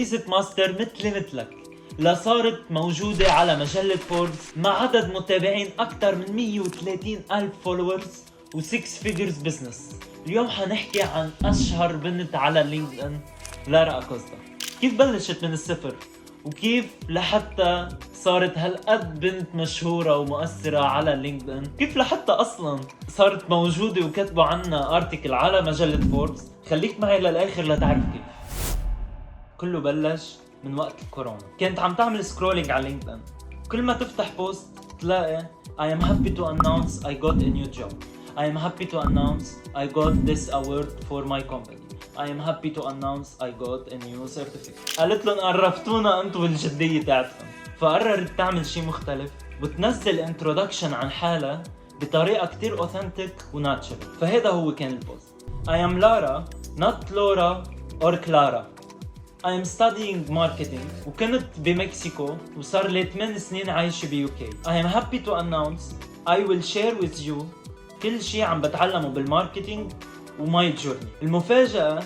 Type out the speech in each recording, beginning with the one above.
ميزة ماستر مثلك لصارت موجودة على مجلة فوربس مع عدد متابعين أكثر من 130 ألف فولورز و6 فيجرز بزنس. اليوم حنحكي عن أشهر بنت على لينكد إن، لارا أكوستا. كيف بلشت من الصفر وكيف لحتى صارت هالقد بنت مشهورة ومؤثرة على لينكد إن، كيف لحتى أصلا صارت موجودة وكتبوا عنها ارتيكل على مجلة فوربس. خليك معي للآخر لتعرف كيف. كله بلش من وقت الكورونا. كانت عم تعمل سكرولينج على لينكد إن، كل ما تفتح بوست تلاقي I am happy to announce I got a new job. I am happy to announce I got this award for my company. I am happy to announce I got a new certificate. قالت لهم عرفتونا انتم بالجدية تاعتكم. فقررت تعمل شيء مختلف وتنزل انترودكشن عن حالها بطريقة كتير اوثنتيك وناتشرال. فهذا هو كان البوست. I am Lara, not Laura or Clara. I am studying marketing وكنت بمكسيكو وصار لي 8 سنين عايشة بيوكي. I am happy to announce I will share with you كل شيء عم بتعلمه بالماركتينج وماي جورني. المفاجأة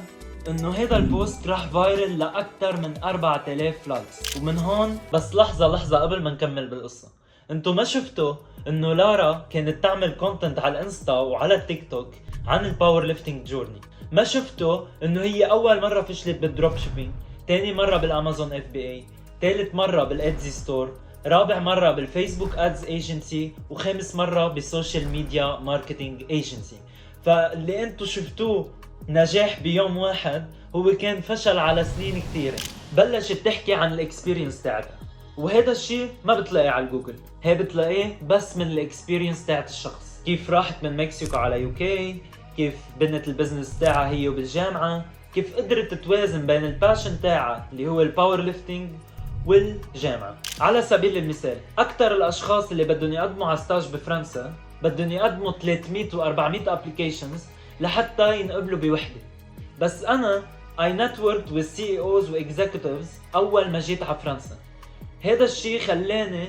انه هذا البوست راح فايرل لأكثر من 4000 لايكس. ومن هون بس لحظة قبل ما نكمل بالقصة، انتو ما شفتوا انه لارا كانت تعمل كونتنت على الانستا وعلى التيك توك عن الباور ليفتنج جورني؟ ما شفتوا انه هي اول مرة فشلت بالدروب شيبينج، تاني مرة بالامازون اف بي اي، ثالث مرة بالادزي ستور، رابع مرة بالفيسبوك ادز ايجنسي، وخامس مرة بالسوشيال ميديا ماركتينج ايجنسي؟ فاللي انتو شفتوه نجاح بيوم واحد هو كان فشل على سنين كثيرة. بلشت تحكي عن الاكسبيرينس تاعتها، وهذا الشيء ما بتلاقيه على جوجل، هي بتلاقيه بس من الاكسبيرينس تاعت الشخص. كيف راحت من مكسيكو على يوكي، كيف بنت البزنس تاعها هي وبالجامعة، كيف قدرت تتوازن بين الباشن تاعها اللي هو الباور ليفتنج والجامعة. على سبيل المثال، أكثر الأشخاص اللي بدهم يقدموا على ستاج بفرنسا بدهم يقدموا 300 و400 ابليكيشنز لحتى ينقبلوا بوحدة. بس أنا I networked with CEOs و executives أول ما جيت على فرنسا. هذا الشيء خلاني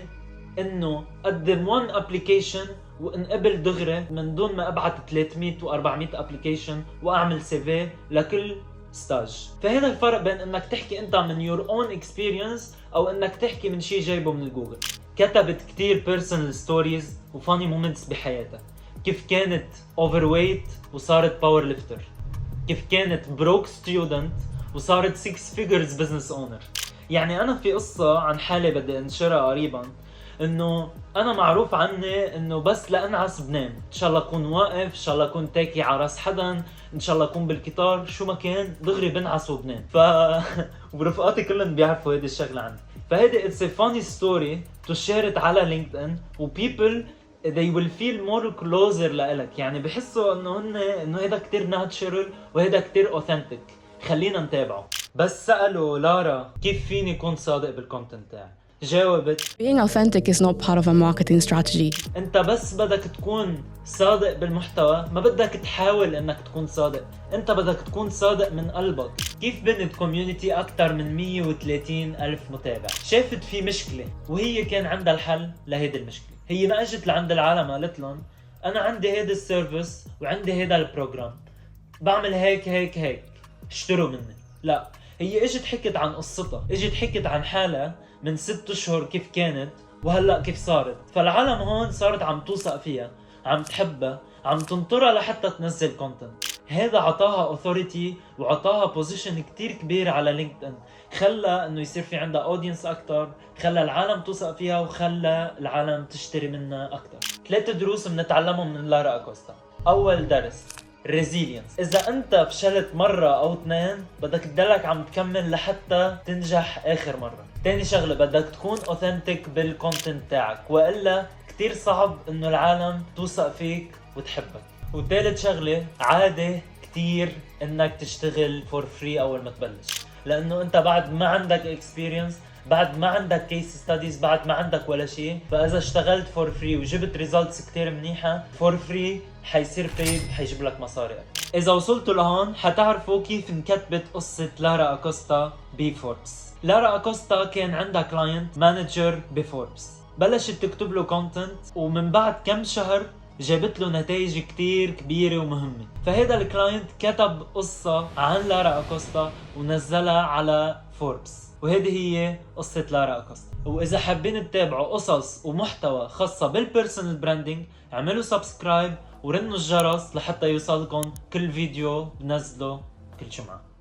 إنه أقدم 1 application وانقبل دغري من دون ما أبعت 300 و400 application وأعمل CV لكل ستاج. فهذا الفرق بين إنك تحكي أنت من your own experience أو إنك تحكي من شيء جايبه من الجوجل. كتبت كتير personal stories و funny moments بحياتها، كيف كانت overweight وصارت باور ليفتر، كيف كانت بروك ستودنت وصارت 6 فيجرز بزنس اونر. يعني انا في قصة عن حالي بدي انشرها قريبا، انه انا معروف عني انه بس لانعس بنام، ان شاء الله اكون واقف، ان شاء الله اكون تاكي على راس حدا، ان شاء الله اكون بالقطار، شو ما كان دغري بنعس وبنام. ورفقاتي كلهم بيعرفوا هيدي الشغلة عندي. فهيدي it's a funny story to share it على لينكد ان، و people they will feel more closer لإلك. يعني بحسوا انه هيدا كتير natural وهيدا كتير authentic، خلينا نتابعه. بس سألوا لارا كيف فيني كون صادق بالكونتنت تاعي، جاوبت Being authentic is not part of a marketing strategy. انت بس بدك تكون صادق بالمحتوى، ما بدك تحاول انك تكون صادق، انت بدك تكون صادق من قلبك. كيف بنت كوميونيتي اكتر من 130 الف متابع؟ شافت في مشكلة وهي كان عندها الحل لهيدي المشكلة. هي ما اجت لعند العالم قالت لهم انا عندي هيدا السيرفيس وعندي هيدا البروجرام، بعمل هيك اشتروا مني. لا، هي اجت حكت عن قصتها، اجت حكت عن حالها من 6 اشهر كيف كانت وهلأ كيف صارت. فالعالم هون صارت عم توثق فيها، عم تحبها، عم تنطرها لحتى تنزل كونتنت. هذا عطاها اوثوريتي وعطاها بوزيشن كتير كبير على لينكد ان، خلى انه يصير في عندها اودينس اكتر، خلى العالم توثق فيها، وخلى العالم تشتري منها اكتر. 3 دروس بنتعلمهم من لارا أكوستا. اول درس resilience. إذا أنت فشلت مرة أو 2 بدك تضلك عم تكمل لحتى تنجح آخر مرة. تاني شغلة، بدك تكون authentic بالكونتنت تاعك، وإلا كتير صعب إنه العالم توثق فيك وتحبك. وثالث شغلة، عادي كتير إنك تشتغل for free أول ما تبلش، لأنه أنت بعد ما عندك experience، بعد ما عندك كيس ستاديز، بعد ما عندك ولا شيء. فاذا اشتغلت فور فري وجبت ريزلتس كتير منيحه فور فري، حيصير بيد، حيجيب لك مصاري اكثر. اذا وصلتوا لهون حتعرفوا كيف انكتبت قصه لارا أكوستا بفوربس. لارا أكوستا كان عندها كلاينت مانجر بفوربس، بلشت تكتب له كونتنت، ومن بعد كم شهر جابت له نتائج كتير كبيرة ومهمة. فهذا الكلاينت كتب قصة عن لارا أكوستا ونزلها على فوربس. وهذه هي قصة لارا أكوستا. وإذا حابين تتابعوا قصص ومحتوى خاصة بالبيرسونال براندنج، اعملوا سبسكرايب ورنوا الجرس لحتى يوصلكم كل فيديو بنزله كل جمعة.